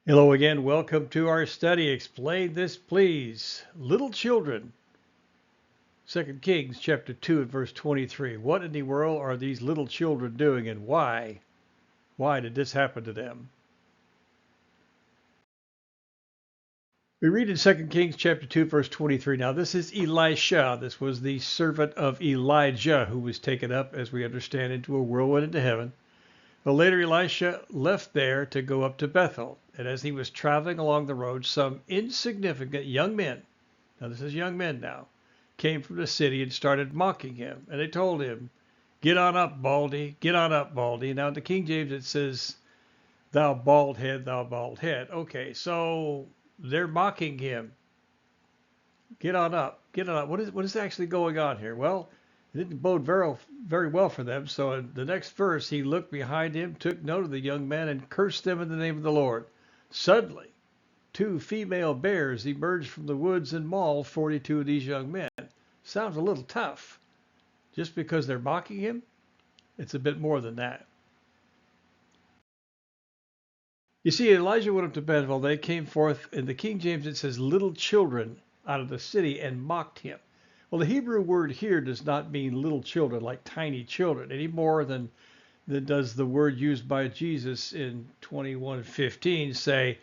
Hello again. Welcome to our study. Explain this, please. Little children. 2 Kings chapter 2 and verse 23. What in the world are these little children doing and why? Why did this happen to them? We read in 2 Kings chapter 2 verse 23. Now this is Elisha. This was the servant of Elijah who was taken up, as we understand, into a whirlwind into heaven. But later Elisha left there to go up to Bethel. And as he was traveling along the road, some insignificant young men, now this is young men now, came from the city and started mocking him. And they told him, "Get on up, Baldy. Get on up, Baldy." Now in the King James it says, "Thou bald head, thou bald head." Okay, so they're mocking him. Get on up. Get on up. What is actually going on here? Well, it didn't bode very well for them. So in the next verse, he looked behind him, took note of the young men, and cursed them in the name of the Lord. Suddenly, two female bears emerged from the woods and mauled 42 of these young men. Sounds a little tough. Just because they're mocking him? It's a bit more than that. You see, Elijah went up to Bethel. They came forth. In the King James, it says, little children out of the city and mocked him. Well, the Hebrew word here does not mean little children, like tiny children, any more than does the word used by Jesus in 21:15 say,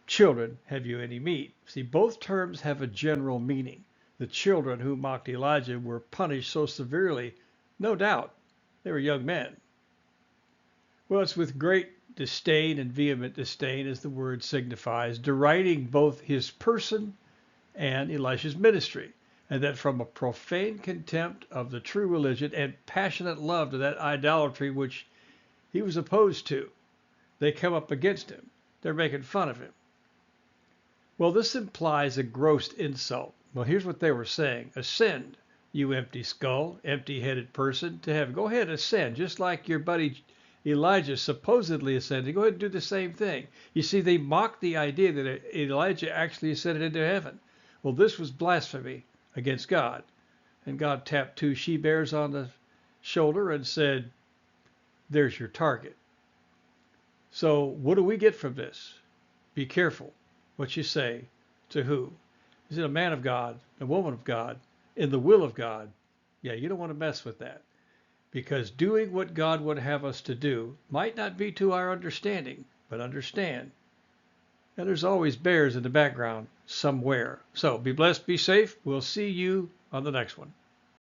"Children, have you any meat?" See, both terms have a general meaning. The children who mocked Elijah were punished so severely, no doubt. They were young men. Well, it's with great disdain and vehement disdain, as the word signifies, deriding both his person and Elisha's ministry, and that from a profane contempt of the true religion and passionate love to that idolatry which he was opposed to, they come up against him. They're making fun of him. Well, this implies a gross insult. Well, here's what they were saying. Ascend, you empty skull, empty-headed person, to heaven. Go ahead, ascend, just like your buddy Elijah supposedly ascended. Go ahead and do the same thing. You see, they mocked the idea that Elijah actually ascended into heaven. Well, this was blasphemy against God. And God tapped two she-bears on the shoulder and said, "There's your target." So what do we get from this? Be careful what you say to who. Is it a man of God, a woman of God, in the will of God? Yeah, you don't want to mess with that. Because doing what God would have us to do might not be to our understanding, but understand. And there's always bears in the background somewhere. So be blessed, be safe. We'll see you on the next one.